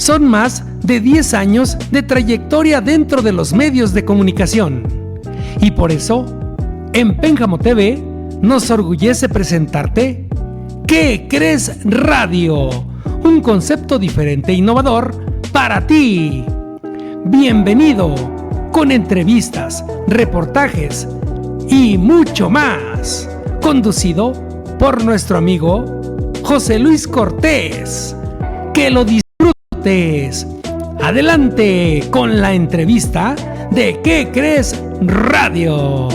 Son más de 10 años de trayectoria dentro de los medios de comunicación. Y por eso, en Pénjamo TV, nos orgullece presentarte ¿Qué crees Radio? Un concepto diferente e innovador para ti. Bienvenido, con entrevistas, reportajes y mucho más. Conducido por nuestro amigo José Luis Cortés. Que lo disfrutes. Adelante con la entrevista de ¿Qué crees Radio?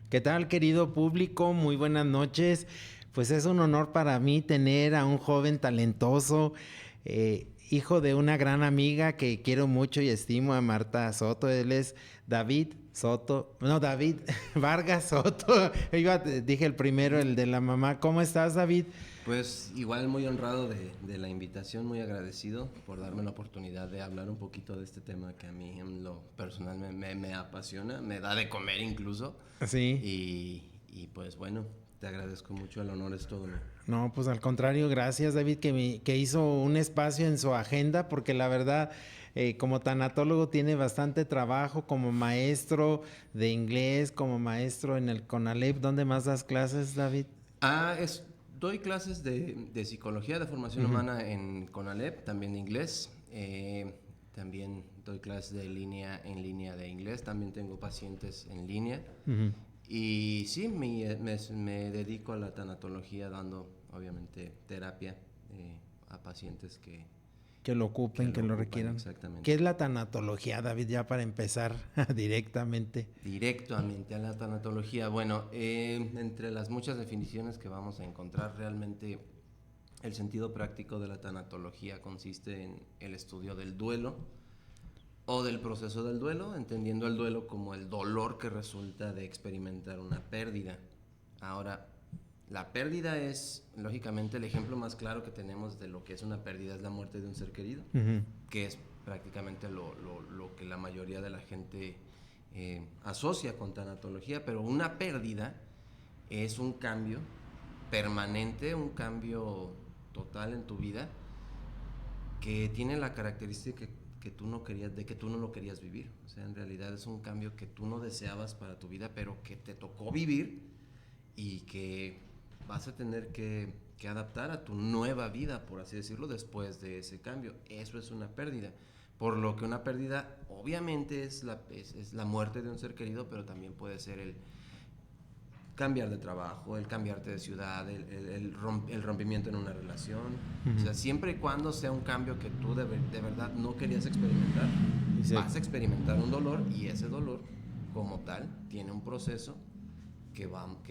¿Qué tal, querido público? Muy buenas noches. Pues es un honor para mí tener a un joven talentoso, hijo de una gran amiga que quiero mucho y estimo, a Marta Soto. Él es David Vargas Soto. Dije el primero, el de la mamá. ¿Cómo estás, David? Pues igual muy honrado de la invitación, muy agradecido por darme la oportunidad de hablar un poquito de este tema que a mí en lo personal me apasiona, me da de comer incluso. Sí. Y pues bueno, te agradezco mucho, el honor es todo mío. No, pues al contrario, gracias, David, que hizo un espacio en su agenda, porque la verdad, como tanatólogo tiene bastante trabajo, como maestro de inglés, como maestro en el CONALEP. ¿Dónde más das clases, David? Doy clases de psicología, de formación humana en CONALEP, también de inglés. También doy clases en línea de inglés. También tengo pacientes en línea. Y sí, me dedico a la tanatología, dando obviamente terapia a pacientes que lo ocupen, que lo requieran. Exactamente. ¿Qué es la tanatología, David? Ya para empezar directamente. Directamente a la tanatología. Bueno, entre las muchas definiciones que vamos a encontrar, realmente el sentido práctico de la tanatología consiste en el estudio del duelo o del proceso del duelo, entendiendo el duelo como el dolor que resulta de experimentar una pérdida. Ahora, la pérdida es, lógicamente, el ejemplo más claro que tenemos de lo que es una pérdida es la muerte de un ser querido, que es prácticamente lo que la mayoría de la gente asocia con tanatología, pero una pérdida es un cambio permanente, un cambio total en tu vida que tiene la característica que tú no lo querías vivir. O sea, en realidad es un cambio que tú no deseabas para tu vida, pero que te tocó vivir y que vas a tener que adaptar a tu nueva vida, por así decirlo, después de ese cambio. Eso es una pérdida. Por lo que una pérdida obviamente es la muerte de un ser querido, pero también puede ser el cambiar de trabajo, el cambiarte de ciudad, el rompimiento en una relación. O sea, siempre y cuando sea un cambio que tú de verdad no querías experimentar, vas a experimentar un dolor, y ese dolor como tal tiene un proceso que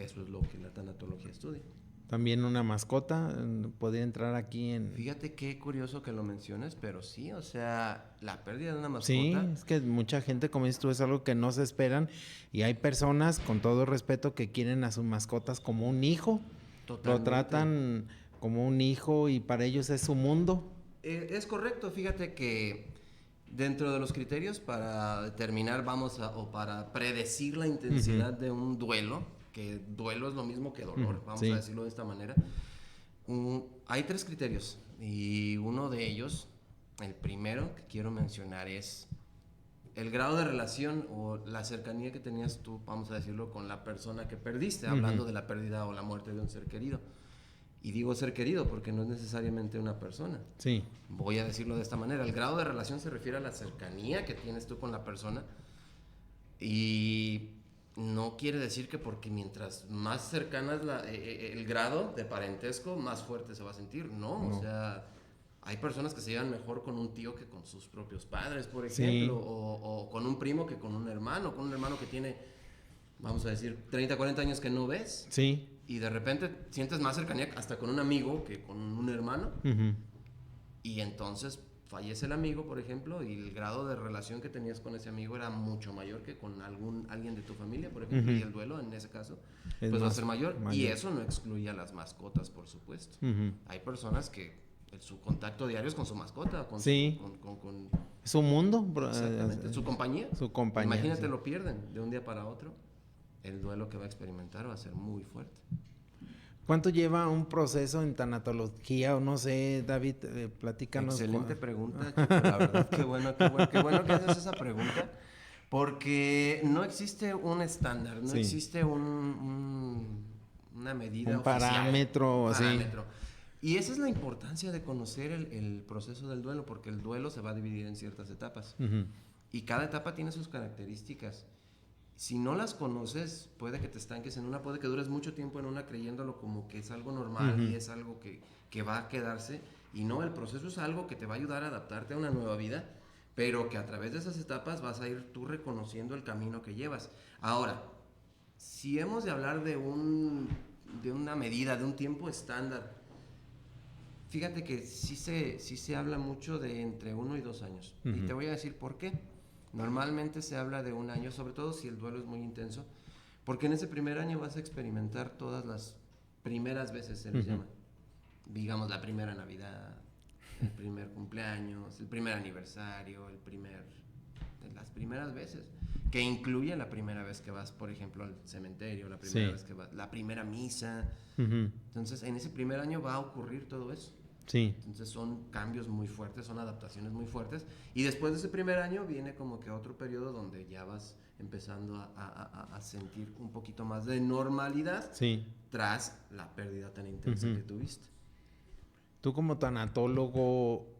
eso es lo que la tanatología estudia. También una mascota podría entrar aquí en... Fíjate qué curioso que lo menciones, pero sí, o sea, la pérdida de una mascota... Sí, es que mucha gente, como dices tú, es algo que no se esperan, y hay personas, con todo respeto, que quieren a sus mascotas como un hijo. Totalmente. Lo tratan como un hijo y para ellos es su mundo. Es correcto, fíjate que dentro de los criterios para determinar, o para predecir la intensidad de un duelo, que duelo es lo mismo que dolor, vamos a decirlo de esta manera. Hay 3 criterios, y uno de ellos, el primero que quiero mencionar, es el grado de relación o la cercanía que tenías tú, vamos a decirlo, con la persona que perdiste, hablando de la pérdida o la muerte de un ser querido. Y digo ser querido porque no es necesariamente una persona. Sí. Voy a decirlo de esta manera. El grado de relación se refiere a la cercanía que tienes tú con la persona, y no quiere decir que porque mientras más cercana es el grado de parentesco, más fuerte se va a sentir. No. O sea, hay personas que se llevan mejor con un tío que con sus propios padres, por ejemplo, o con un primo que con un hermano que tiene, vamos a decir, 30, 40 años que no ves. Sí. Y de repente sientes más cercanía hasta con un amigo que con un hermano. Y entonces fallece el amigo, por ejemplo, y el grado de relación que tenías con ese amigo era mucho mayor que con alguien de tu familia, por ejemplo, y el duelo en ese caso pues va a ser mayor. Y eso no excluye a las mascotas, por supuesto. Hay personas que su contacto diario es con su mascota, con su mundo, exactamente, su compañía. Su compañía. Imagínate, lo pierden de un día para otro. el duelo que va a experimentar va a ser muy fuerte. ¿Cuánto lleva un proceso en tanatología? O no sé, David, platícanos. Excelente pregunta, Chico, la verdad, qué bueno que haces esa pregunta, porque no existe un estándar, no existe una medida un parámetro, oficial. Y esa es la importancia de conocer el proceso del duelo, porque el duelo se va a dividir en ciertas etapas. Y cada etapa tiene sus características. Si no las conoces, puede que te estanques en una, puede que dures mucho tiempo en una creyéndolo como que es algo normal y es algo que va a quedarse. Y no, el proceso es algo que te va a ayudar a adaptarte a una nueva vida, pero que a través de esas etapas vas a ir tú reconociendo el camino que llevas. Ahora, si hemos de hablar de una medida, de un tiempo estándar, fíjate que sí se habla mucho de entre 1 y 2 años. Y te voy a decir por qué. Normalmente se habla de 1 año, sobre todo si el duelo es muy intenso, porque en ese primer año vas a experimentar todas las primeras veces, se les llama. Digamos, la primera Navidad, el primer cumpleaños, el primer aniversario, las primeras veces, que incluye la primera vez que vas, por ejemplo, al cementerio, la primera vez que vas, la primera misa. Entonces, en ese primer año va a ocurrir todo eso. Entonces son cambios muy fuertes, son adaptaciones muy fuertes, y después de ese primer año viene como que otro periodo donde ya vas empezando a sentir un poquito más de normalidad tras la pérdida tan intensa que tuviste. Tú como tanatólogo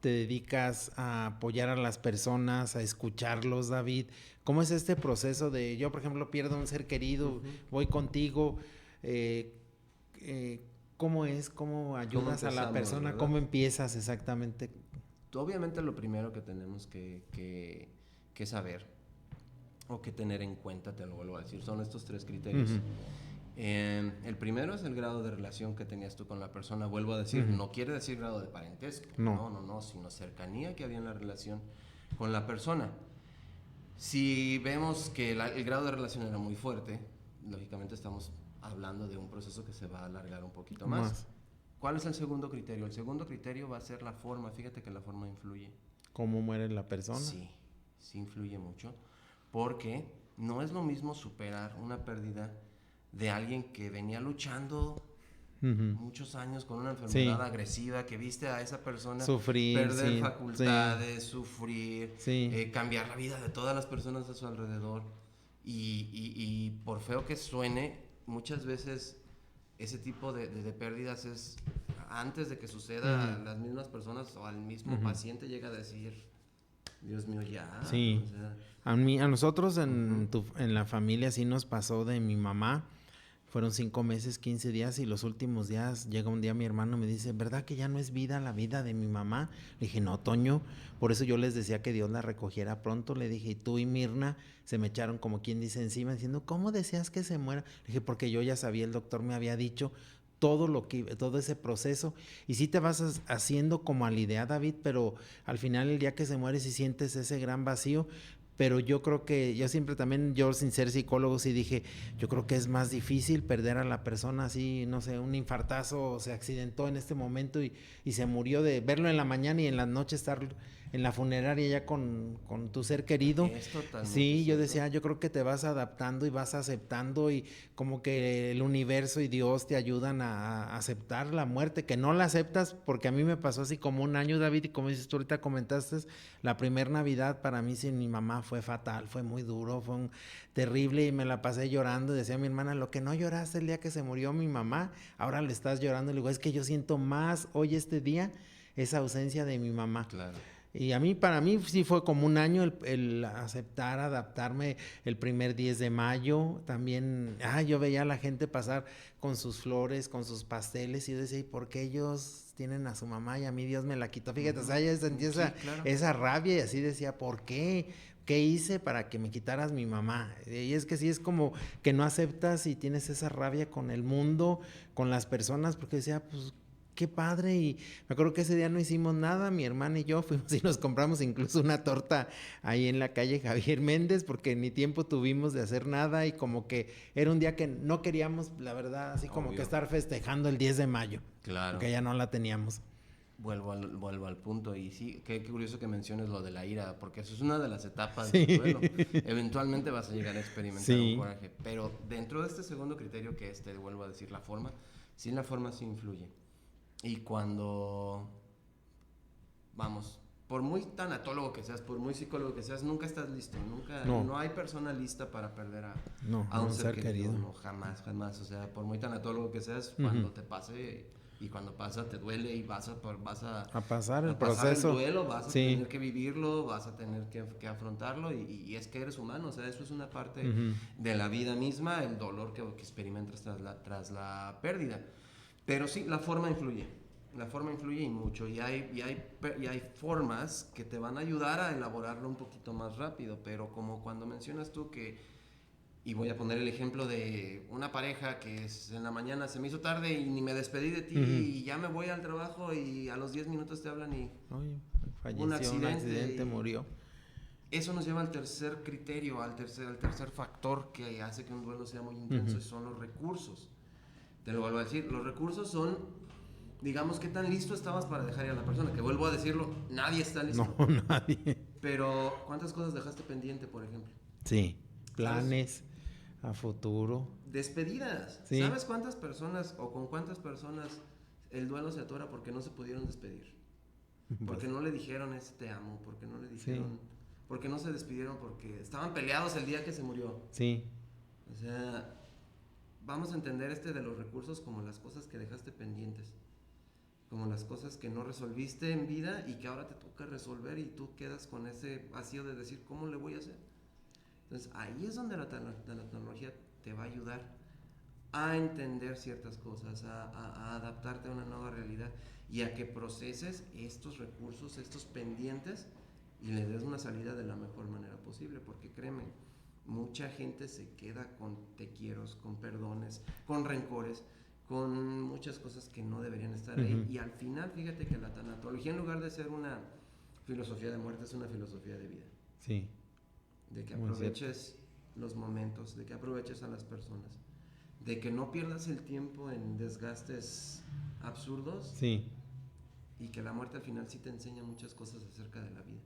te dedicas a apoyar a las personas, a escucharlos, David. ¿Cómo es este proceso de, yo por ejemplo pierdo un ser querido, voy contigo, ¿cómo es? ¿Cómo ayudas a la persona? ¿Verdad? ¿Cómo empiezas exactamente? Obviamente lo primero que tenemos que saber o que tener en cuenta, te lo vuelvo a decir, son estos 3 criterios. El primero es el grado de relación que tenías tú con la persona. Vuelvo a decir, no quiere decir grado de parentesco, no, sino cercanía que había en la relación con la persona. Si vemos que el grado de relación era muy fuerte, lógicamente estamos hablando de un proceso que se va a alargar un poquito más. ¿Cuál es el segundo criterio? El segundo criterio va a ser la forma. Fíjate que la forma influye. ¿Cómo muere la persona? Sí influye mucho, porque no es lo mismo superar una pérdida de alguien que venía luchando muchos años con una enfermedad agresiva, que viste a esa persona sufrir, perder facultades, sufrir, cambiar la vida de todas las personas a su alrededor, y por feo que suene, muchas veces ese tipo de pérdidas es antes de que suceda, las mismas personas o al mismo paciente llega a decir, Dios mío, ya. Sí. O sea, a nosotros en la familia sí nos pasó de mi mamá. Fueron 5 meses, 15 días, y los últimos días llega un día mi hermano y me dice, ¿verdad que ya no es vida la vida de mi mamá? Le dije, no, Toño, por eso yo les decía que Dios la recogiera pronto. Le dije, y tú y Mirna se me echaron como quien dice encima, diciendo, ¿cómo deseas que se muera? Le dije, porque yo ya sabía, el doctor me había dicho todo ese proceso, y sí te vas haciendo como a la idea, David, pero al final el día que se muere sí sientes ese gran vacío. Pero yo creo que, yo siempre también, yo sin ser psicólogo, sí dije, yo creo que es más difícil perder a la persona así, no sé, un infartazo, se accidentó en este momento y se murió, de verlo en la mañana y en la noche estar en la funeraria ya con tu ser querido. Sí, yo decía, yo creo que te vas adaptando y vas aceptando, y como que el universo y Dios te ayudan a aceptar la muerte, que no la aceptas, porque a mí me pasó así como 1 año, David, y como dices tú ahorita comentaste, la primera Navidad para mí sin mi mamá fue fatal, fue muy duro, fue terrible, y me la pasé llorando. Decía mi hermana, lo que no lloraste el día que se murió mi mamá, ahora le estás llorando. Le digo, es que yo siento más hoy este día esa ausencia de mi mamá. Claro. Y para mí sí fue como 1 año el aceptar, adaptarme. El primer 10 de mayo también, yo veía a la gente pasar con sus flores, con sus pasteles, y yo decía, ¿y por qué ellos tienen a su mamá y a mí Dios me la quitó? Fíjate, o sea, yo sentí esa rabia, y así decía, ¿por qué? ¿Qué hice para que me quitaras mi mamá? Y es que sí, es como que no aceptas y tienes esa rabia con el mundo, con las personas, porque decía, pues, qué padre. Y me acuerdo que ese día no hicimos nada, mi hermana y yo fuimos y nos compramos incluso una torta ahí en la calle Javier Méndez, porque ni tiempo tuvimos de hacer nada, y como que era un día que no queríamos, la verdad, así como que estar festejando el 10 de mayo. Claro. Porque ya no la teníamos. Vuelvo al punto, y sí, qué curioso que menciones lo de la ira, porque eso es una de las etapas del duelo. Eventualmente vas a llegar a experimentar un coraje, pero dentro de este segundo criterio, que es, te vuelvo a decir, la forma sí influye. Y cuando, vamos, por muy tanatólogo que seas, por muy psicólogo que seas, nunca estás listo, no hay persona lista para perder a un ser querido. No, jamás, o sea, por muy tanatólogo que seas, cuando te pase... Y cuando pasa te duele y vas a pasar el proceso. El duelo, vas a tener que vivirlo, vas a tener que afrontarlo, y es que eres humano, o sea, eso es una parte de la vida misma, el dolor que experimentas tras la pérdida. Pero sí, la forma influye y mucho, y hay formas que te van a ayudar a elaborarlo un poquito más rápido, pero como cuando mencionas tú que... Y voy a poner el ejemplo de una pareja que en la mañana se me hizo tarde y ni me despedí de ti, y ya me voy al trabajo y a los 10 minutos te hablan y... Oye, falleció, un accidente, murió. Eso nos lleva al tercer criterio, al tercer factor que hace que un duelo sea muy intenso, y son los recursos. Te lo vuelvo a decir, los recursos son, digamos, qué tan listo estabas para dejar ir a la persona, que vuelvo a decirlo, nadie está listo. No, nadie. Pero, ¿cuántas cosas dejaste pendiente, por ejemplo? Sí, planes... ¿Sabes? A futuro. Despedidas. Sí. ¿Sabes cuántas personas o con cuántas personas el duelo se atora porque no se pudieron despedir? Porque no le dijeron te amo, porque no le dijeron, porque no se despidieron, porque estaban peleados el día que se murió. Sí. O sea, vamos a entender de los recursos como las cosas que dejaste pendientes, como las cosas que no resolviste en vida y que ahora te toca resolver, y tú quedas con ese vacío de decir, ¿cómo le voy a hacer? Entonces, ahí es donde la tecnología te va a ayudar a entender ciertas cosas, a adaptarte a una nueva realidad, y a que proceses estos recursos, estos pendientes, y le des una salida de la mejor manera posible, porque créeme, mucha gente se queda con te quieros, con perdones, con rencores, con muchas cosas que no deberían estar ahí, y al final, fíjate que la tanatología, en lugar de ser una filosofía de muerte, es una filosofía de vida. Sí. De que aproveches los momentos, de que aproveches a las personas, de que no pierdas el tiempo en desgastes absurdos. Sí. Y que la muerte al final sí te enseña muchas cosas acerca de la vida.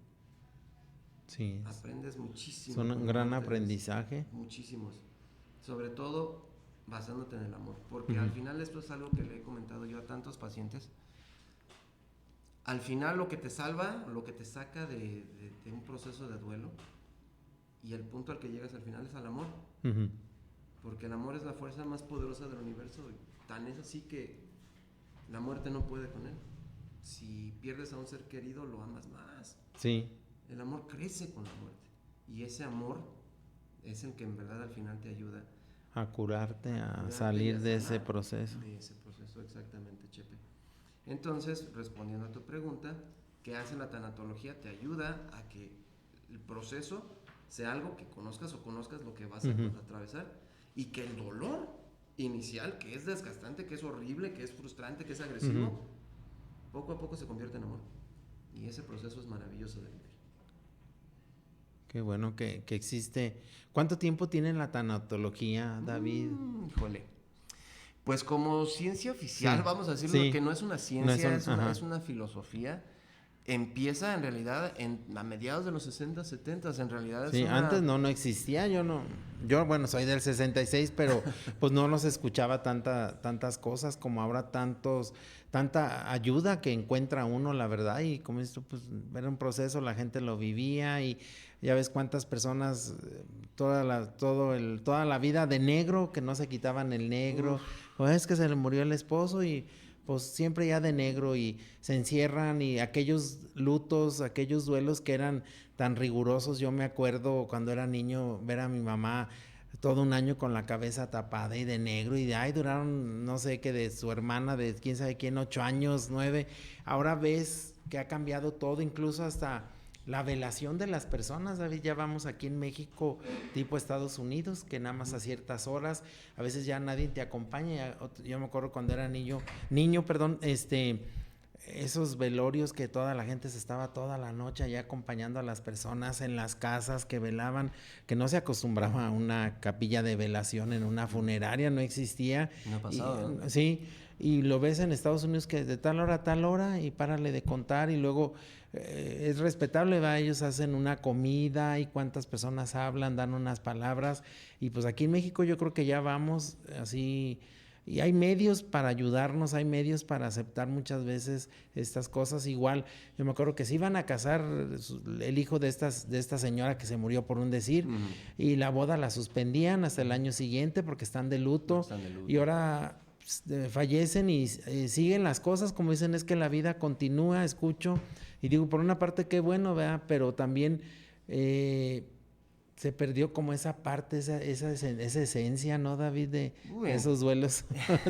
Sí. Aprendes muchísimo. Son un gran aprendizaje. Muchísimos. Sobre todo basándote en el amor. Porque al final, esto es algo que le he comentado yo a tantos pacientes. Al final, lo que te salva, lo que te saca de un proceso de duelo, y el punto al que llegas al final, es al amor. Porque el amor es la fuerza más poderosa del universo, y tan es así que la muerte no puede con él. Si pierdes a un ser querido, lo amas más. Sí. El amor crece con la muerte, y ese amor es el que en verdad al final te ayuda a curarte, a salir de ese proceso. De ese proceso, exactamente, Chepe. Entonces, respondiendo a tu pregunta, ¿qué hace la tanatología? Te ayuda a que el proceso sea algo que conozcas lo que vas a atravesar, y que el dolor inicial, que es desgastante, que es horrible, que es frustrante, que es agresivo, poco a poco se convierte en amor, y ese proceso es maravilloso de vivir. Qué bueno que existe. ¿Cuánto tiempo tiene la tanatología, David? Híjole. Pues como ciencia oficial, vamos a decirlo, que no es una ciencia, es una filosofía. Empieza en realidad a mediados de los 60, 70, en realidad. Sí, antes no existía, yo bueno, soy del 66, pero pues no los escuchaba tantas cosas como ahora, tanta ayuda que encuentra uno, la verdad, y como esto, pues era un proceso, la gente lo vivía, y ya ves cuántas personas, toda la vida de negro, que no se quitaban el negro, pues es que se le murió el esposo y pues siempre ya de negro, y se encierran, y aquellos lutos, aquellos duelos que eran tan rigurosos. Yo me acuerdo cuando era niño ver a mi mamá todo un año con la cabeza tapada y de negro, y duraron, no sé, que de su hermana, de quién sabe quién, 8 años, 9. Ahora ves que ha cambiado todo, incluso hasta la velación de las personas, David. Ya vamos aquí en México, tipo Estados Unidos, que nada más a ciertas horas, a veces ya nadie te acompaña. Yo me acuerdo cuando era niño, esos velorios que toda la gente se estaba toda la noche allá acompañando a las personas en las casas que velaban, que no se acostumbraba a una capilla de velación en una funeraria, no existía. No ha pasado, ¿no? Sí, y lo ves en Estados Unidos que de tal hora a tal hora y párale de contar y luego es respetable, ¿va? Ellos hacen una comida y cuántas personas hablan, dan unas palabras y pues aquí en México yo creo que ya vamos así. Y hay medios para ayudarnos, hay medios para aceptar muchas veces estas cosas. Igual, yo me acuerdo que se iban a casar el hijo de esta señora que se murió por un decir, y la boda la suspendían hasta el año siguiente porque están de luto. Y ahora fallecen y siguen las cosas, como dicen, es que la vida continúa, escucho. Y digo, por una parte, qué bueno, ¿verdad? Pero también se perdió como esa parte, esa esencia, ¿no, David? De esos duelos.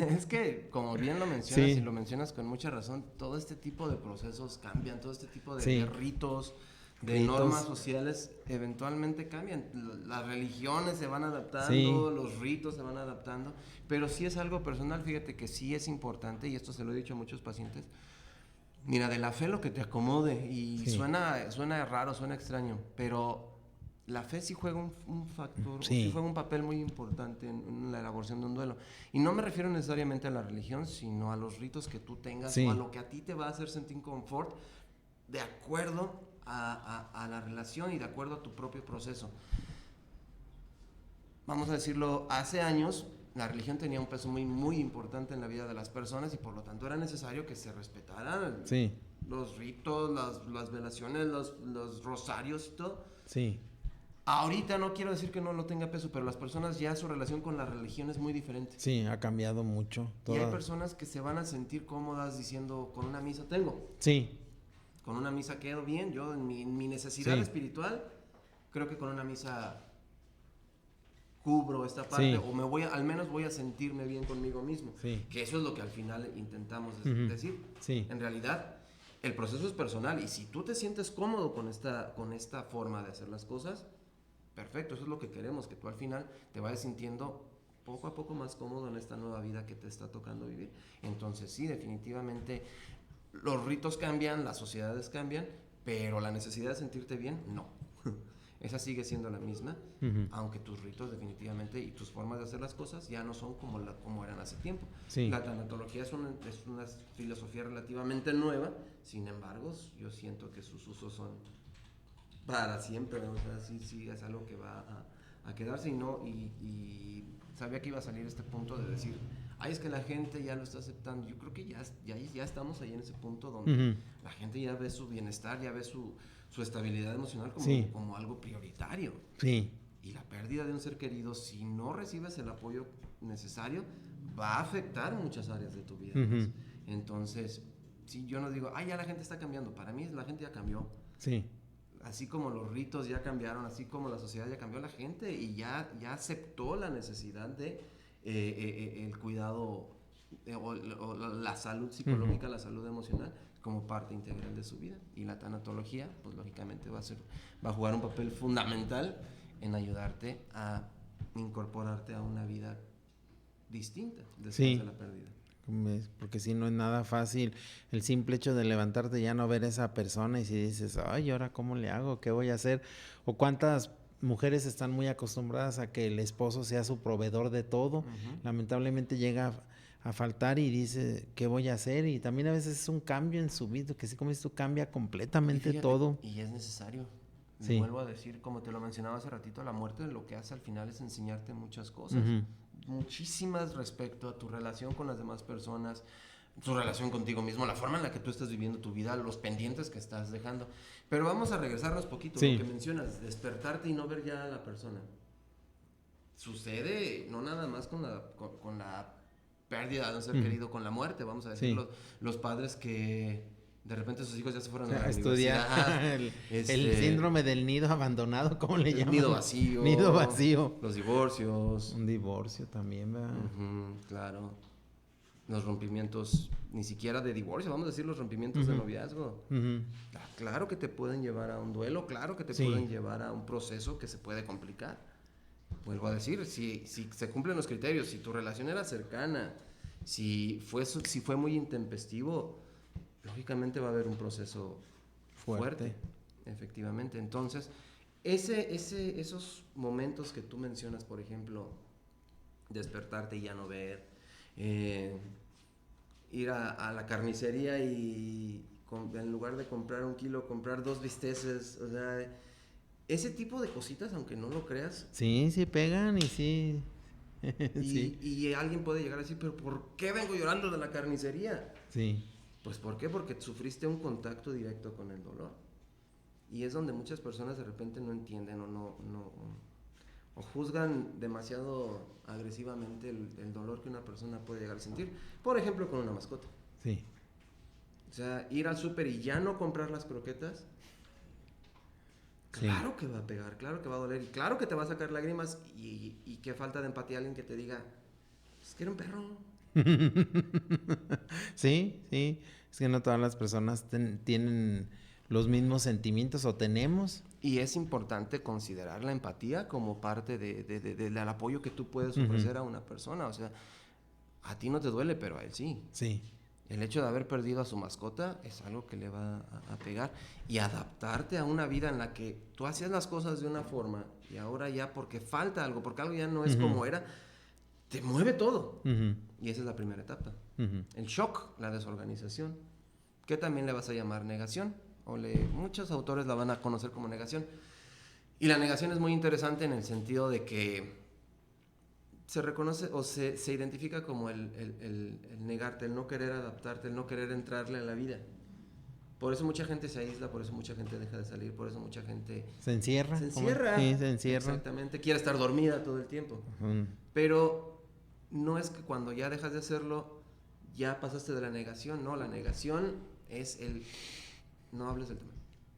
Es que, como bien lo mencionas, Sí. y lo mencionas con mucha razón, todo este tipo de procesos cambian, todo este tipo de, Sí. de ritos, de Ritos. normas sociales, eventualmente cambian. Las religiones se van adaptando, Sí. los ritos se van adaptando, pero sí es algo personal, fíjate que sí es importante, y esto se lo he dicho a muchos pacientes. Mira, de la fe lo que te acomode, y Sí. suena raro, suena extraño, pero la fe sí juega un factor, Sí. sí juega un papel muy importante en la elaboración de un duelo. Y no me refiero necesariamente a la religión, sino a los ritos que tú tengas, Sí. o a lo que a ti te va a hacer sentir confort, de acuerdo a la relación y de acuerdo a tu propio proceso. Vamos a decirlo, hace años la religión tenía un peso muy, muy importante en la vida de las personas y por lo tanto era necesario que se respetaran Sí. los ritos, las velaciones, los rosarios y todo. Sí. Ahorita no quiero decir que no lo tenga peso, pero las personas ya su relación con la religión es muy diferente. Sí, ha cambiado mucho. Y hay personas que se van a sentir cómodas diciendo, con una misa tengo, Sí. con una misa quedo bien, yo en mi necesidad Sí. espiritual, creo que con una misa cubro esta parte, Sí. o al menos voy a sentirme bien conmigo mismo. Sí. Que eso es lo que al final intentamos Ujú. decir. Sí. En realidad, el proceso es personal y si tú te sientes cómodo con esta forma de hacer las cosas, perfecto, eso es lo que queremos, que tú al final te vayas sintiendo poco a poco más cómodo en esta nueva vida que te está tocando vivir. Entonces sí, definitivamente los ritos cambian, las sociedades cambian, pero la necesidad de sentirte bien, no. Esa sigue siendo la misma, Ujú. aunque tus ritos definitivamente y tus formas de hacer las cosas ya no son como eran hace tiempo. Sí. La tanatología es una filosofía relativamente nueva, sin embargo, yo siento que sus usos son para siempre, o sea, sí es algo que va a quedarse y sabía que iba a salir este punto de decir, ay, es que la gente ya lo está aceptando. Yo creo que ya estamos ahí en ese punto donde Ujú. la gente ya ve su bienestar, ya ve su estabilidad emocional Sí. como algo prioritario. Sí. Y la pérdida de un ser querido, si no recibes el apoyo necesario, va a afectar muchas áreas de tu vida. Ujú. Entonces, si yo no digo, ay, ya la gente está cambiando, para mí la gente ya cambió. Sí. Así como los ritos ya cambiaron, así como la sociedad ya cambió, la gente y ya aceptó la necesidad de el cuidado o la salud psicológica, la salud emocional como parte integral de su vida. Y la tanatología, pues lógicamente va a jugar un papel fundamental en ayudarte a incorporarte a una vida distinta después Sí. de la pérdida. Porque si no es nada fácil el simple hecho de levantarte ya no ver a esa persona y si dices, ay, ¿ahora cómo le hago? ¿Qué voy a hacer? O cuántas mujeres están muy acostumbradas a que el esposo sea su proveedor de todo. Ujú. Lamentablemente llega a faltar y dice, ¿qué voy a hacer? Y también a veces es un cambio en su vida, que sí, como dices tú, cambia completamente Fíjate, todo. Y es necesario. Sí. Vuelvo a decir, como te lo mencionaba hace ratito, la muerte lo que hace al final es enseñarte muchas cosas. Ujú. Muchísimas respecto a tu relación con las demás personas, tu relación contigo mismo, la forma en la que tú estás viviendo tu vida, los pendientes que estás dejando. Pero vamos a regresarnos poquito, Sí. lo que mencionas, despertarte y no ver ya a la persona. Sucede no nada más con la pérdida de un ser querido, con la muerte, vamos a decir, Sí. los padres que de repente sus hijos ya se fueron a A la estudiar universidad, el síndrome del nido abandonado, ¿cómo le llaman? nido vacío, Nido vacío. los divorcios, Un divorcio también, ¿verdad? ujú, claro, los rompimientos, ni siquiera de divorcio, vamos a decir los rompimientos de Ujú. noviazgo. Ujú. Claro que te pueden llevar a un duelo, claro que te Sí. pueden llevar a un proceso que se puede complicar. Vuelvo a decir, si se cumplen los criterios, si tu relación era cercana, si fue muy intempestivo, lógicamente va a haber un proceso fuerte, efectivamente. Entonces, esos momentos que tú mencionas, por ejemplo, despertarte y ya no ver, ir a la carnicería y en lugar de comprar 1 kilo, comprar 2 bisteces, o sea, ese tipo de cositas, aunque no lo creas. Sí, sí pegan y sí. Sí. Y alguien puede llegar a decir, pero ¿por qué vengo llorando de la carnicería? Sí. Pues ¿por qué? Porque sufriste un contacto directo con el dolor. Y es donde muchas personas de repente no entienden o juzgan demasiado agresivamente el dolor que una persona puede llegar a sentir. Por ejemplo, con una mascota. Sí. O sea, ir al súper y ya no comprar las croquetas. Claro Sí. que va a pegar, claro que va a doler y claro que te va a sacar lágrimas y qué falta de empatía alguien que te diga, pues quiero un perro. Sí, sí. Es que no todas las personas tienen los mismos sentimientos o tenemos. Y es importante considerar la empatía como parte del apoyo que tú puedes ofrecer a una persona. O sea, a ti no te duele, pero a él sí. Sí. El hecho de haber perdido a su mascota es algo que le va a pegar. Y adaptarte a una vida en la que tú hacías las cosas de una forma y ahora ya porque falta algo, porque algo ya no es como era, te mueve todo. Y esa es la primera etapa. El shock, la desorganización, que también le vas a llamar negación. Muchos autores la van a conocer como negación. Y la negación es muy interesante en el sentido de que se reconoce o se identifica como el negarte, el no querer adaptarte, el no querer entrarle a la vida. Por eso mucha gente se aísla, por eso mucha gente deja de salir, por eso mucha gente ¿Se encierra? se encierra. Sí, se encierra. Exactamente, quiere estar dormida todo el tiempo. Pero no es que cuando ya dejas de hacerlo, ya pasaste de la negación, no, la negación es no hables del tema.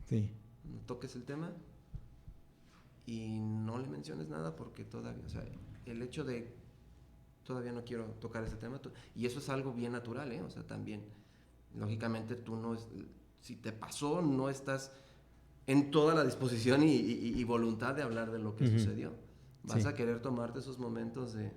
Sí. No toques el tema y no le menciones nada porque todavía, o sea, el hecho de todavía no quiero tocar ese tema, y eso es algo bien natural, o sea, también, lógicamente tú si te pasó, no estás en toda la disposición y voluntad de hablar de lo que sucedió. Vas a querer tomarte esos momentos de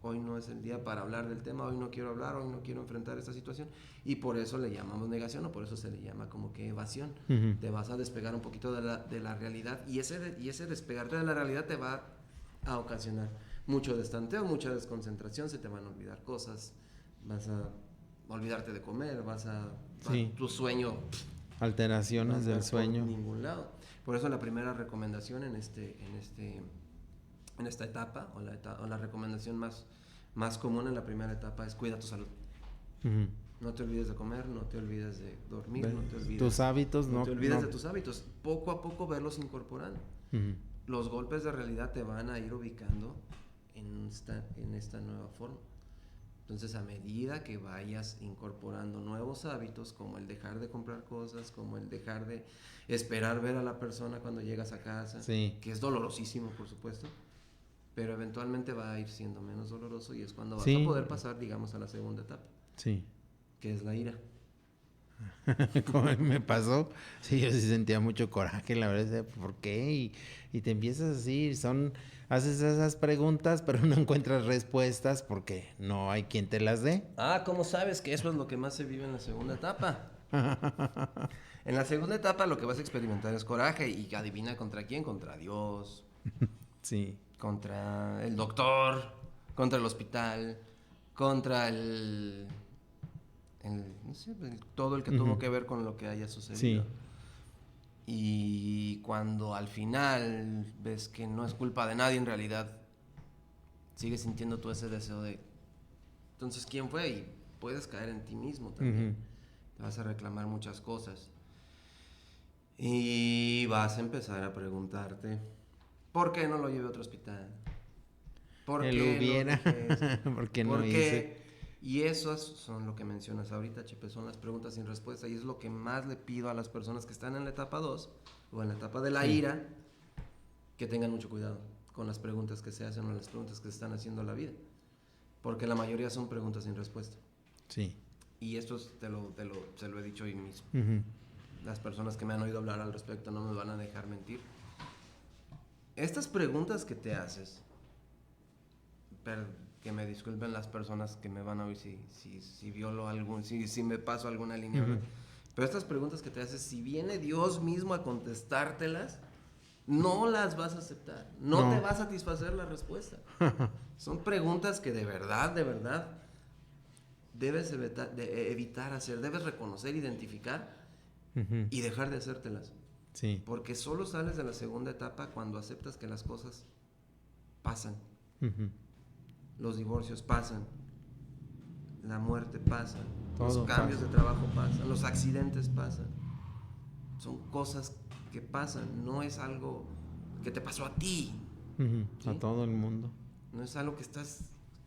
hoy no es el día para hablar del tema, hoy no quiero hablar, hoy no quiero enfrentar esta situación, y por eso le llamamos negación, o por eso se le llama como que evasión. Te vas a despegar un poquito de la realidad, y ese despegarte de la realidad te va a ocasionar mucho destanteo, mucha desconcentración, se te van a olvidar cosas, vas a olvidarte de comer, tu sueño, alteraciones del sueño, por ningún lado. Por eso la primera recomendación en esta etapa, o la recomendación más común en la primera etapa es cuida tu salud. No te olvides de comer, no te olvides de dormir, no te olvides tus hábitos, no te olvides de tus hábitos. Poco a poco verlos incorporando. Los golpes de realidad te van a ir ubicando en esta nueva forma. Entonces, a medida que vayas incorporando nuevos hábitos, como el dejar de comprar cosas, como el dejar de esperar ver a la persona cuando llegas a casa, que es dolorosísimo, por supuesto, pero eventualmente va a ir siendo menos doloroso, y es cuando vas a poder pasar, digamos, a la segunda etapa, que es la ira. Como me pasó, sí, yo sí sentía mucho coraje, la verdad, ¿por qué? Y te empiezas así, haces esas preguntas, pero no encuentras respuestas porque no hay quien te las dé. ¿Cómo sabes que eso es lo que más se vive en la segunda etapa? En la segunda etapa lo que vas a experimentar es coraje, y adivina contra quién, contra Dios, Sí. Contra el doctor, contra el hospital, contra no sé, todo el que tuvo que ver con lo que haya sucedido. Y cuando al final ves que no es culpa de nadie en realidad, sigues sintiendo tú ese deseo de, entonces, ¿quién fue? Y puedes caer en ti mismo también. Te vas a reclamar muchas cosas. Y vas a empezar a preguntarte, ¿por qué no lo llevé a otro hospital? ¿Por qué lo hubiera? ¿Por qué no hice? Y eso son lo que mencionas ahorita, Chepe, son las preguntas sin respuesta, y es lo que más le pido a las personas que están en la etapa 2 o en la etapa de la ira, que tengan mucho cuidado con las preguntas que se hacen o las preguntas que se están haciendo a la vida, porque la mayoría son preguntas sin respuesta. Sí. Y esto se lo he dicho hoy mismo. Las personas que me han oído hablar al respecto no me van a dejar mentir. Estas preguntas que te haces que me disculpen las personas que me van a oír si violo algún, si me paso alguna línea, ¿verdad? Pero estas preguntas que te haces, si viene Dios mismo a contestártelas, no las vas a aceptar, no te va a satisfacer la respuesta. Son preguntas que de verdad debes evitar hacer, debes reconocer, identificar y dejar de hacértelas. Sí. Porque solo sales de la segunda etapa cuando aceptas que las cosas pasan. Los divorcios pasan, la muerte pasa, Todo los cambios pasa. de trabajo pasan, los accidentes pasan. Son cosas que pasan, no es algo que te pasó a ti. ¿Sí? A todo el mundo. No es algo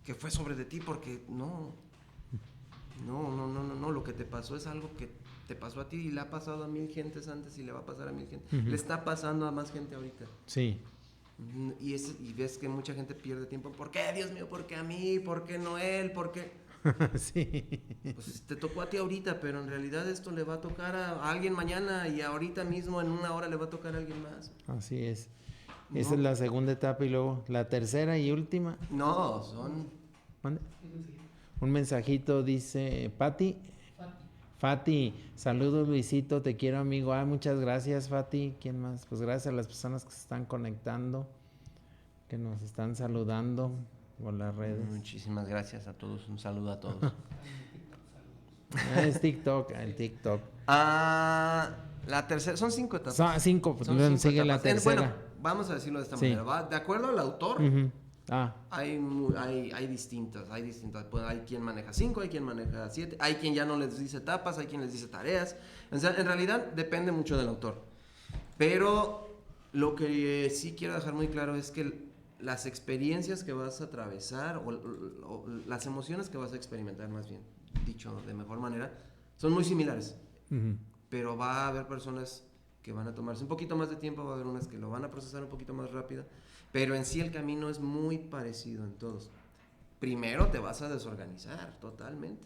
que fue sobre de ti, porque no, lo que te pasó es algo que te pasó a ti y le ha pasado a 1000 gentes antes y le va a pasar a 1000 gentes. Le está pasando a más gente ahorita. Sí. Y ves que mucha gente pierde tiempo. ¿Por qué, Dios mío? ¿Por qué a mí? ¿Por qué no él? ¿Por qué? Sí. Pues te tocó a ti ahorita, pero en realidad esto le va a tocar a alguien mañana y ahorita mismo en una hora le va a tocar a alguien más. Así es. No. Esa es la segunda etapa y luego la tercera y última. No, son... ¿Mande? Un mensajito dice Fati, saludos Luisito, te quiero amigo. Muchas gracias Fati. ¿Quién más? Pues gracias a las personas que se están conectando, que nos están saludando por las redes. Muchísimas gracias a todos, un saludo a todos. Es TikTok, el TikTok. La tercera, son 5 etapas. Son 5, pues Son luego 5 sigue la etapas. tercera. Bueno, vamos a decirlo de esta Sí. manera, ¿va? De acuerdo al autor, hay distintas. Pues hay quien maneja 5, hay quien maneja 7, hay quien ya no les dice etapas, hay quien les dice tareas. O sea, en realidad depende mucho del autor. Pero lo que sí quiero dejar muy claro es que las experiencias que vas a atravesar o las emociones que vas a experimentar, más bien dicho de mejor manera, son muy similares. Pero va a haber personas que van a tomarse un poquito más de tiempo, va a haber unas que lo van a procesar un poquito más rápido, pero en sí el camino es muy parecido en todos. Primero te vas a desorganizar totalmente.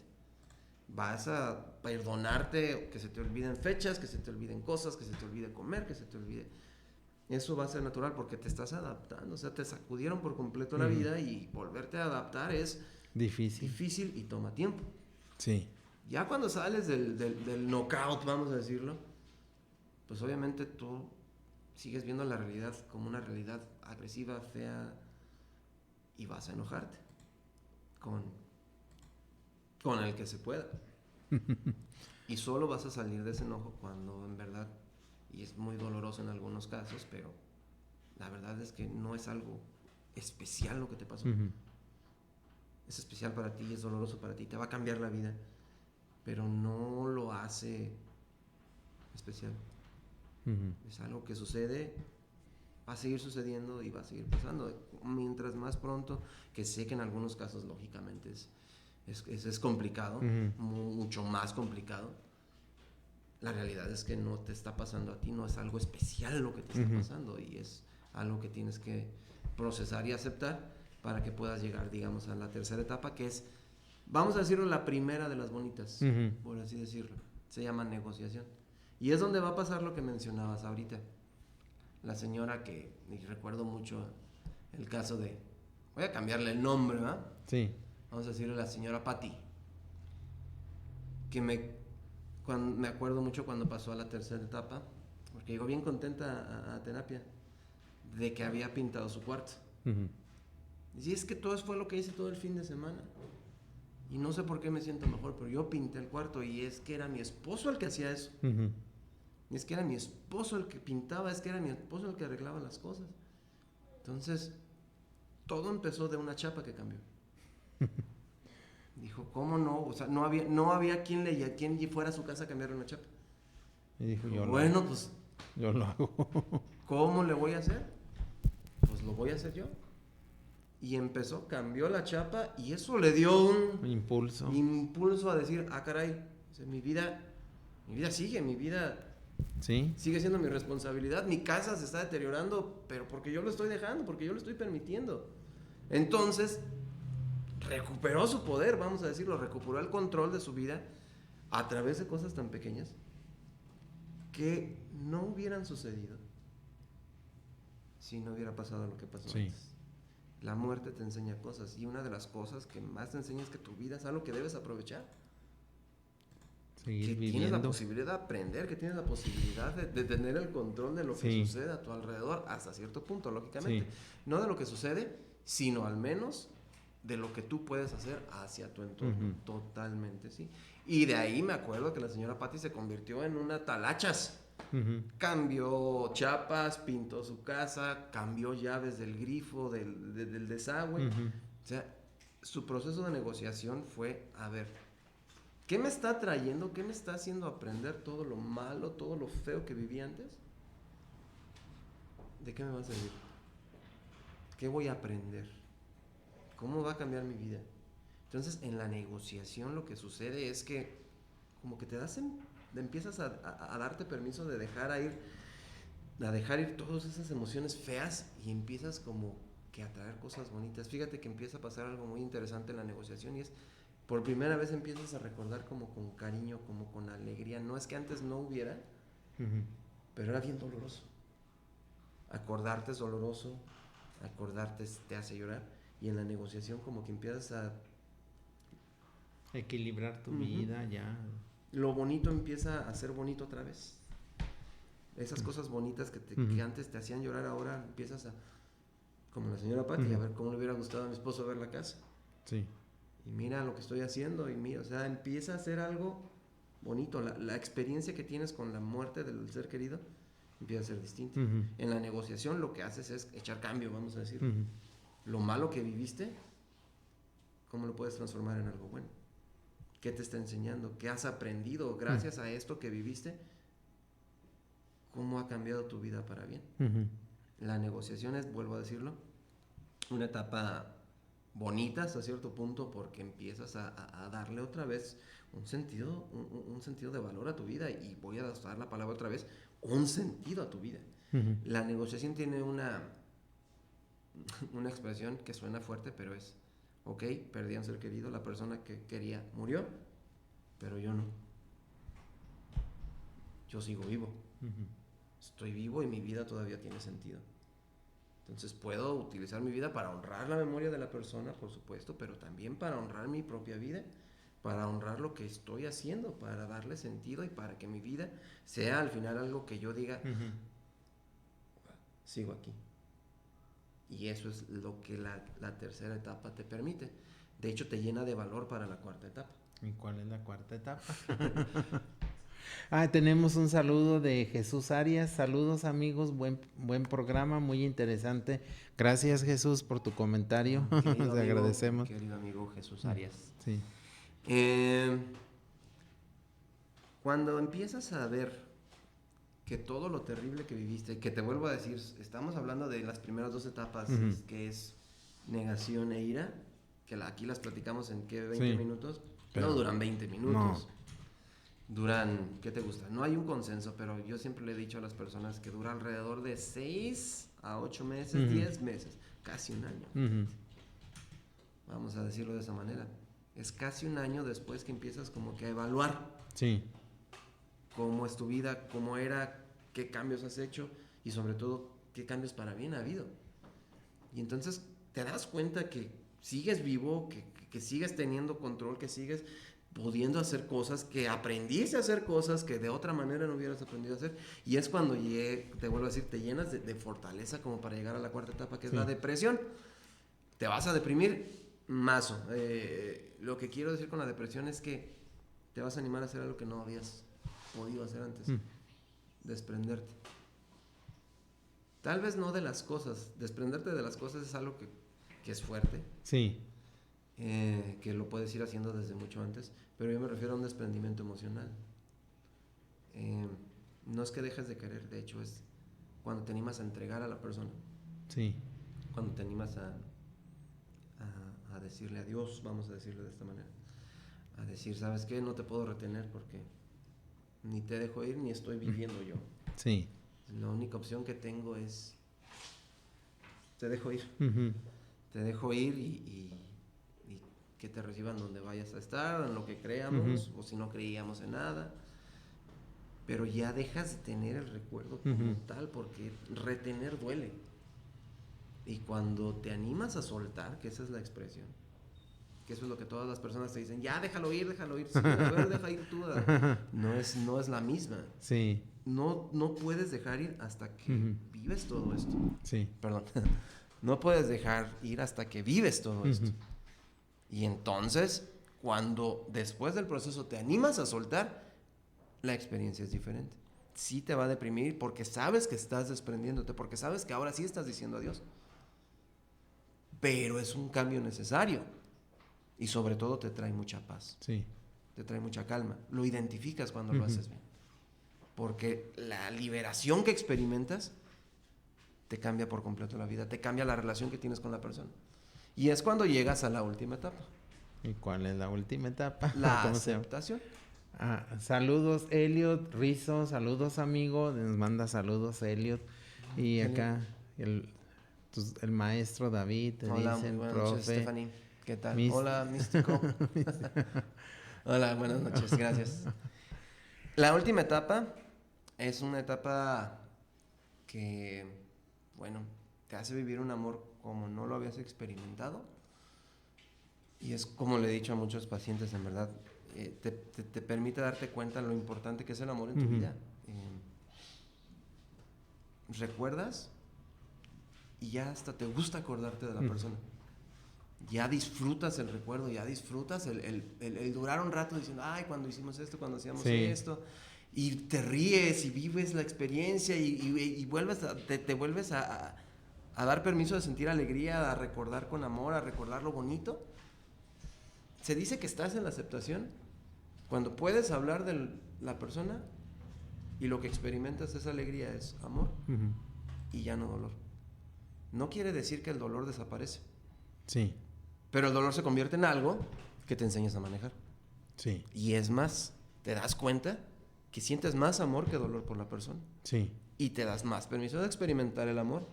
Vas a perdonarte que se te olviden fechas, que se te olviden cosas, que se te olvide comer, que se te olvide... Eso va a ser natural porque te estás adaptando, o sea, te sacudieron por completo la vida y volverte a adaptar es difícil y toma tiempo. Sí. Ya cuando sales del knockout, vamos a decirlo, pues obviamente tú sigues viendo la realidad como una realidad agresiva, fea, y vas a enojarte con el que se pueda. Y solo vas a salir de ese enojo cuando en verdad, y es muy doloroso en algunos casos, pero la verdad es que no es algo especial lo que te pasó. Es especial para ti, es doloroso para ti, te va a cambiar la vida, pero no lo hace especial. Es algo que sucede, va a seguir sucediendo y va a seguir pasando. Mientras más pronto, que sé que en algunos casos lógicamente es complicado, mucho más complicado. La realidad es que no te está pasando a ti, no es algo especial lo que te está pasando y es algo que tienes que procesar y aceptar para que puedas llegar, digamos, a la tercera etapa, que es, vamos a decirlo, la primera de las bonitas, por así decirlo. Se llama negociación. Y es donde va a pasar lo que mencionabas ahorita. La señora que, y recuerdo mucho el caso de, voy a cambiarle el nombre, ¿verdad? Sí. Vamos a decirle la señora Patti, que me acuerdo mucho cuando pasó a la tercera etapa, porque llegó bien contenta a terapia, de que había pintado su cuarto. Y es que todo fue lo que hice todo el fin de semana. Y no sé por qué me siento mejor, pero yo pinté el cuarto y es que era mi esposo el que hacía eso. Y es que era mi esposo el que pintaba, es que era mi esposo el que arreglaba las cosas. Entonces, todo empezó de una chapa que cambió. Dijo, ¿cómo no? O sea, no había quien fuera a su casa a cambiar una chapa. Y dijo, pues yo lo hago. ¿Cómo le voy a hacer? Pues lo voy a hacer yo. Y empezó, cambió la chapa y eso le dio un impulso a decir, caray, o sea, mi vida sigue, mi vida sigue siendo mi responsabilidad, mi casa se está deteriorando, pero porque yo lo estoy dejando, porque yo lo estoy permitiendo. Entonces, recuperó su poder, vamos a decirlo, recuperó el control de su vida a través de cosas tan pequeñas que no hubieran sucedido si no hubiera pasado lo que pasó antes. La muerte te enseña cosas, y una de las cosas que más te enseña es que tu vida es algo que debes aprovechar. Seguir que viviendo. Tienes la posibilidad de aprender, que tienes la posibilidad de tener el control de lo que sucede a tu alrededor, hasta cierto punto, lógicamente. No de lo que sucede, sino al menos de lo que tú puedes hacer hacia tu entorno. Totalmente, sí. Y de ahí me acuerdo que la señora Patti se convirtió en una talachas. Cambió chapas, pintó su casa, cambió llaves del grifo, del desagüe. O sea, su proceso de negociación fue, a ver, ¿qué me está trayendo? ¿Qué me está haciendo aprender todo lo malo, todo lo feo que viví antes? ¿De qué me va a servir? ¿Qué voy a aprender? ¿Cómo va a cambiar mi vida? Entonces, en la negociación lo que sucede es que como que empiezas a darte permiso de dejar ir todas esas emociones feas, y empiezas como que a traer cosas bonitas. Fíjate que empieza a pasar algo muy interesante en la negociación, y es, por primera vez empiezas a recordar como con cariño, como con alegría. No es que antes no hubiera, pero era bien doloroso. Acordarte es doloroso, acordarte te hace llorar, y en la negociación como que empiezas a equilibrar tu vida ya. Lo bonito empieza a ser bonito otra vez. Esas cosas bonitas que antes te hacían llorar, ahora empiezas a, como la señora Patti, a ver cómo le hubiera gustado a mi esposo ver la casa. Sí. Y mira lo que estoy haciendo, y mira, o sea, empieza a ser algo bonito. La experiencia que tienes con la muerte del ser querido empieza a ser distinta. En la negociación lo que haces es echar cambio, vamos a decir. Lo malo que viviste, ¿cómo lo puedes transformar en algo bueno? ¿Qué te está enseñando? ¿Qué has aprendido gracias a esto que viviste? ¿Cómo ha cambiado tu vida para bien? La negociación es, vuelvo a decirlo, una etapa bonita hasta cierto punto, porque empiezas a darle otra vez un sentido de valor a tu vida, y voy a usar la palabra otra vez, un sentido a tu vida. La negociación tiene una expresión que suena fuerte, pero es, ok, perdí a un ser querido, la persona que quería murió, pero yo no. Yo sigo vivo. Estoy vivo y mi vida todavía tiene sentido. Entonces puedo utilizar mi vida para honrar la memoria de la persona, por supuesto, pero también para honrar mi propia vida, para honrar lo que estoy haciendo, para darle sentido, y para que mi vida sea al final algo que yo diga, sigo aquí. Y eso es lo que la tercera etapa te permite. De hecho, te llena de valor para la cuarta etapa. ¿Y cuál es la cuarta etapa? Tenemos un saludo de Jesús Arias. Saludos, amigos, buen programa, muy interesante. Gracias, Jesús, por tu comentario. Te agradecemos. Querido amigo Jesús Arias. Sí. Cuando empiezas a ver que todo lo terrible que viviste, que te vuelvo a decir, estamos hablando de las primeras dos etapas, que es negación e ira, que aquí las platicamos en 20 minutos, pero no duran 20 minutos. Duran, ¿qué te gusta? No hay un consenso, pero yo siempre le he dicho a las personas que dura alrededor de 6 a 8 meses, 10 meses, casi un año. Vamos a decirlo de esa manera. Es casi un año después que empiezas como que a evaluar cómo es tu vida, cómo era, qué cambios has hecho, y sobre todo, qué cambios para bien ha habido. Y entonces te das cuenta que sigues vivo, que sigues teniendo control, que sigues pudiendo hacer cosas, que aprendiste a hacer cosas que de otra manera no hubieras aprendido a hacer. Y es cuando te vuelvo a decir, te llenas de fortaleza como para llegar a la cuarta etapa, que es la depresión. Te vas a deprimir, mazo. Lo que quiero decir con la depresión es que te vas a animar a hacer algo que no habías podido hacer antes. Desprenderte. Tal vez no de las cosas. Desprenderte de las cosas es algo que es fuerte. Sí. Que lo puedes ir haciendo desde mucho antes, pero yo me refiero a un desprendimiento emocional. No es que dejes de querer, de hecho es cuando te animas a entregar a la persona. Sí. Cuando te animas a decirle adiós, vamos a decirlo de esta manera. A decir, ¿sabes qué? No te puedo retener porque ni te dejo ir ni estoy viviendo yo. Sí. La única opción que tengo es te dejo ir. Te dejo ir y que te reciban donde vayas a estar, en lo que creamos, o si no creíamos en nada. Pero ya dejas de tener el recuerdo como tal, porque retener duele. Y cuando te animas a soltar, que esa es la expresión, que eso es lo que todas las personas te dicen, ya déjalo ir, sí, a ver, deja ir tú. No es la misma. Sí. No puedes dejar ir hasta que vives todo esto. Sí. Perdón. No puedes dejar ir hasta que vives todo esto. Y entonces, cuando después del proceso te animas a soltar, la experiencia es diferente. Sí te va a deprimir porque sabes que estás desprendiéndote, porque sabes que ahora sí estás diciendo adiós. Pero es un cambio necesario. Y sobre todo te trae mucha paz. Sí. Te trae mucha calma. Lo identificas cuando lo haces bien. Porque la liberación que experimentas te cambia por completo la vida, te cambia la relación que tienes con la persona. Y es cuando llegas a la última etapa. ¿Y cuál es la última etapa? La ¿Cómo se llama? aceptación. Saludos, Elliot Rizzo, saludos, amigo. Nos manda saludos, Elliot. Y acá el maestro David, te Hola, dicen, muy buenas profe. noches, Stephanie. ¿Qué tal? Hola, místico. Hola, buenas noches, gracias. La última etapa es una etapa que, bueno, te hace vivir un amor como no lo habías experimentado. Y es como le he dicho a muchos pacientes, en verdad, te permite darte cuenta de lo importante que es el amor en tu vida. Recuerdas y ya hasta te gusta acordarte de la persona. Ya disfrutas el recuerdo, ya disfrutas el durar un rato diciendo, ay, cuando hicimos esto, cuando hacíamos esto, y te ríes y vives la experiencia y te vuelves a dar permiso de sentir alegría, a recordar con amor, a recordar lo bonito. Se dice que estás en la aceptación cuando puedes hablar de la persona y lo que experimentas es alegría, es amor y ya no dolor. No quiere decir que el dolor desaparece. Sí. Pero el dolor se convierte en algo que te enseñas a manejar. Sí. Y es más, te das cuenta que sientes más amor que dolor por la persona. Sí. Y te das más permiso de experimentar el amor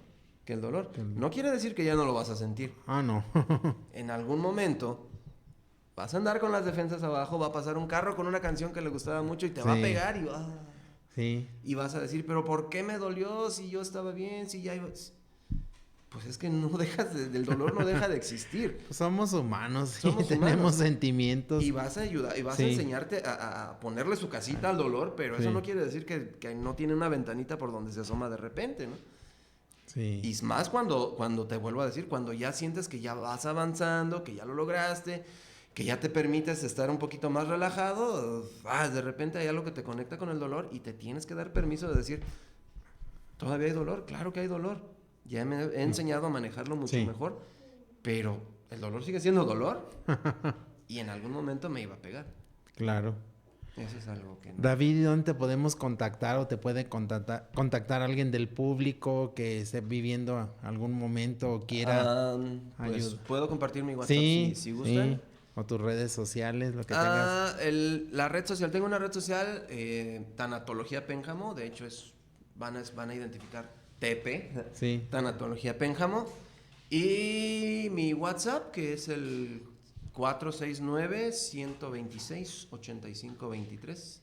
que el dolor. No quiere decir que ya no lo vas a sentir. No. En algún momento vas a andar con las defensas abajo, va a pasar un carro con una canción que le gustaba mucho y te va a pegar y Sí. Y vas a decir, pero ¿por qué me dolió si yo estaba bien, si ya iba...? Pues es que no dejas el dolor no deja de existir. Pues somos humanos, tenemos sentimientos. Y vas a ayudar, y vas a enseñarte a ponerle su casita al dolor, pero eso no quiere decir que no tiene una ventanita por donde se asoma de repente, ¿no? Sí. Y más cuando te vuelvo a decir, cuando ya sientes que ya vas avanzando, que ya lo lograste, que ya te permites estar un poquito más relajado, de repente hay algo que te conecta con el dolor y te tienes que dar permiso de decir, ¿todavía hay dolor? Claro que hay dolor. Ya me he enseñado a manejarlo mucho mejor, pero el dolor sigue siendo dolor y en algún momento me iba a pegar. Claro. Eso es algo que no. David, ¿dónde te podemos contactar o te puede contactar alguien del público que esté viviendo algún momento o quiera pues puedo compartir mi WhatsApp si gustan. Sí. O tus redes sociales, lo que tengas. La red social, tengo una red social, Tanatología Pénjamo, de hecho van a identificar TP, Tanatología Pénjamo, y mi WhatsApp que es el 469-126-8523.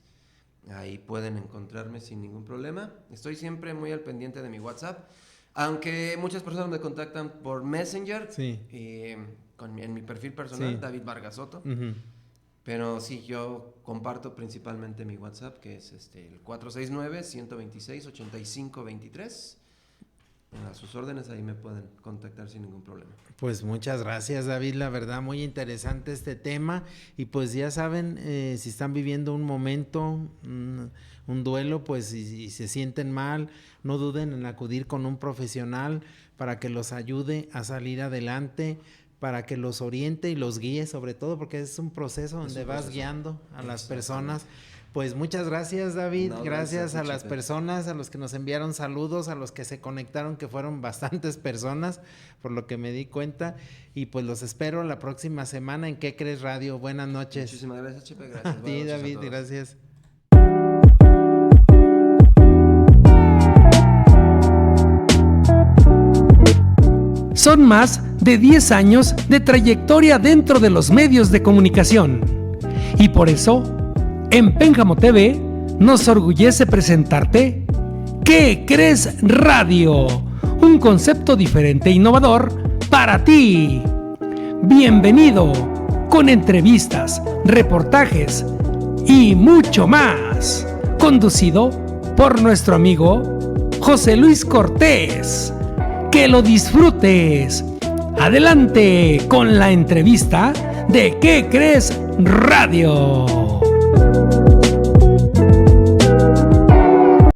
Ahí pueden encontrarme sin ningún problema. Estoy siempre muy al pendiente de mi WhatsApp, aunque muchas personas me contactan por Messenger, en mi perfil personal, David Vargas Soto. Pero sí, yo comparto principalmente mi WhatsApp, que es el 469-126-8523. A sus órdenes, ahí me pueden contactar sin ningún problema. Pues muchas gracias, David, la verdad muy interesante este tema y pues ya saben, si están viviendo un momento, un duelo, pues si se sienten mal, no duden en acudir con un profesional para que los ayude a salir adelante, para que los oriente y los guíe sobre todo, porque es un proceso donde vas guiando a las personas. Pues muchas gracias, David, gracias a las personas, a los que nos enviaron saludos, a los que se conectaron, que fueron bastantes personas, por lo que me di cuenta, y pues los espero la próxima semana en ¿Qué Crees Radio? Buenas noches. Muchísimas gracias, Chepe, gracias. A ti, David, gracias. Son más de 10 años de trayectoria dentro de los medios de comunicación, y por eso en Pénjamo TV nos orgullece presentarte ¿Qué Crees Radio? un concepto diferente e innovador para ti. Bienvenido, con entrevistas, reportajes y mucho más. Conducido por nuestro amigo José Luis Cortés. ¡Que lo disfrutes! Adelante con la entrevista de ¿Qué crees Radio?